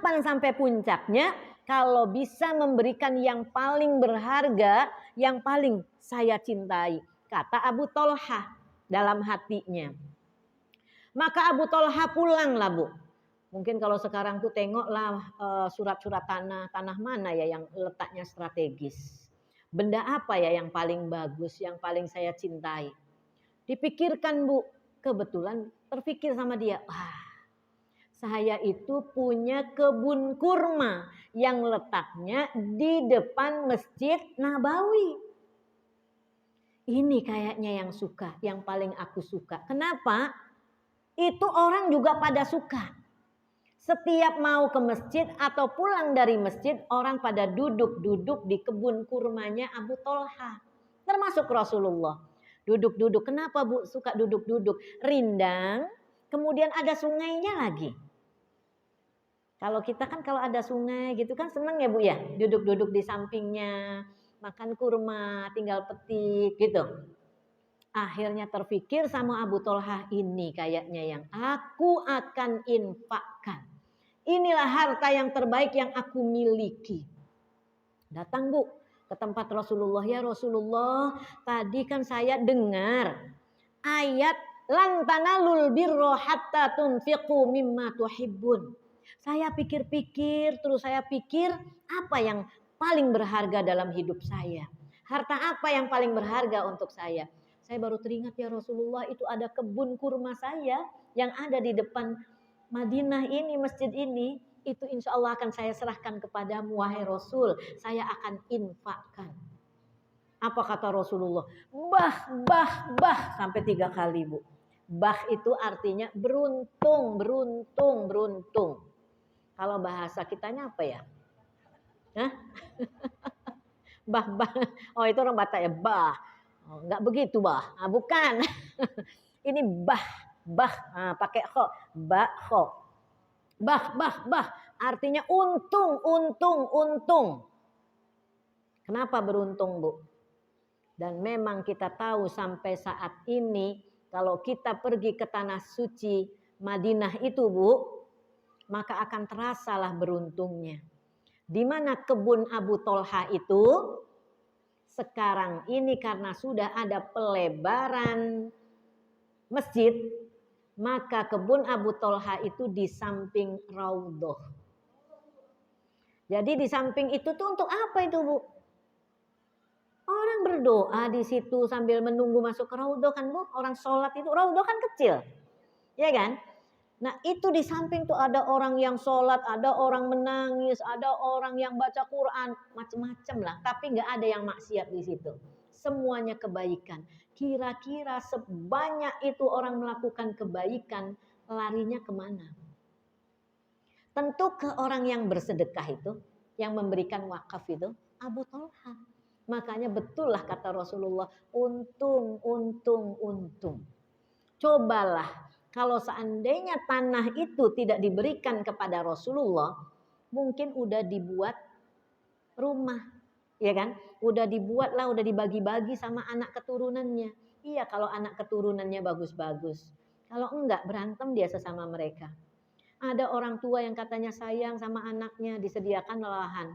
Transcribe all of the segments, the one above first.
Kapan sampai puncaknya? Kalau bisa memberikan yang paling berharga, yang paling saya cintai. Kata Abu Tolha dalam hatinya. Maka Abu Tolha pulanglah, Bu. Mungkin kalau sekarang tuh tengoklah surat-surat tanah mana ya yang letaknya strategis. Benda apa ya yang paling bagus, yang paling saya cintai. Dipikirkan, Bu. Kebetulan terpikir sama dia. Wah, saya itu punya kebun kurma yang letaknya di depan Masjid Nabawi. Ini kayaknya yang suka, yang paling aku suka. Kenapa? Itu orang juga pada suka. Setiap mau ke masjid atau pulang dari masjid, orang pada duduk-duduk di kebun kurmanya Abu Tolha. Termasuk Rasulullah. Duduk-duduk. Kenapa, Bu, suka duduk-duduk? Rindang, kemudian ada sungainya lagi. Kalau kita kan kalau ada sungai gitu kan seneng ya, Bu ya. Duduk-duduk di sampingnya, makan kurma, tinggal petik gitu. Akhirnya terpikir sama Abu Tolha, ini kayaknya yang aku akan infakkan. Inilah harta yang terbaik yang aku miliki. Datang, Bu, ke tempat Rasulullah. Ya Rasulullah, tadi kan saya dengar ayat lan tanalul birra hatta tunfiqu mimma tuhibbun. Saya pikir-pikir, terus saya pikir apa yang paling berharga dalam hidup saya. Harta apa yang paling berharga untuk saya. Saya baru teringat, ya Rasulullah, itu ada kebun kurma saya yang ada di depan Madinah ini, masjid ini. Itu insya Allah akan saya serahkan kepadamu, wahai Rasul. Saya akan infakkan. Apa kata Rasulullah? Bah, sampai 3 kali, Bu. Bah itu artinya beruntung, beruntung, beruntung. Kalau bahasa kitanya apa ya? Hah? Bah. Oh, itu orang Batak ya, bah. Oh, enggak begitu, bah. Nah, bukan. Ini bah. Nah, pakai kho. Bah, kho. Bah. Artinya untung. Kenapa beruntung, Bu? Dan memang kita tahu sampai saat ini, kalau kita pergi ke tanah suci Madinah itu, Bu, maka akan terasalah beruntungnya. Di mana kebun Abu Tolha itu? Sekarang ini karena sudah ada pelebaran masjid, maka kebun Abu Tolha itu di samping Raudhah. Jadi di samping itu tuh untuk apa itu, Bu? Orang berdoa di situ sambil menunggu masuk ke Raudhah kan, Bu? Orang sholat itu, Raudhah kan kecil, ya kan? Nah itu di samping tuh ada orang yang sholat, ada orang menangis, ada orang yang baca Quran, macam-macam lah. Tapi nggak ada yang maksiat di situ. Semuanya kebaikan. Kira-kira sebanyak itu orang melakukan kebaikan, larinya kemana? Tentu ke orang yang bersedekah itu, yang memberikan wakaf itu, Abu Tolha. Makanya betul lah kata Rasulullah, untung. Cobalah. Kalau seandainya tanah itu tidak diberikan kepada Rasulullah, mungkin udah dibuat rumah, ya kan? Udah dibuat lah, udah dibagi-bagi sama anak keturunannya. Iya, kalau anak keturunannya bagus-bagus. Kalau enggak, berantem dia sesama mereka. Ada orang tua yang katanya sayang sama anaknya, disediakan lahan.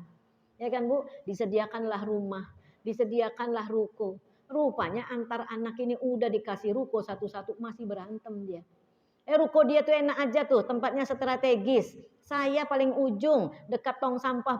Ya kan, Bu? Disediakanlah rumah, disediakanlah ruko. Rupanya antar anak ini udah dikasih ruko satu-satu, masih berantem dia. Ruko dia tuh enak aja tuh, tempatnya strategis. Saya paling ujung, dekat tong sampah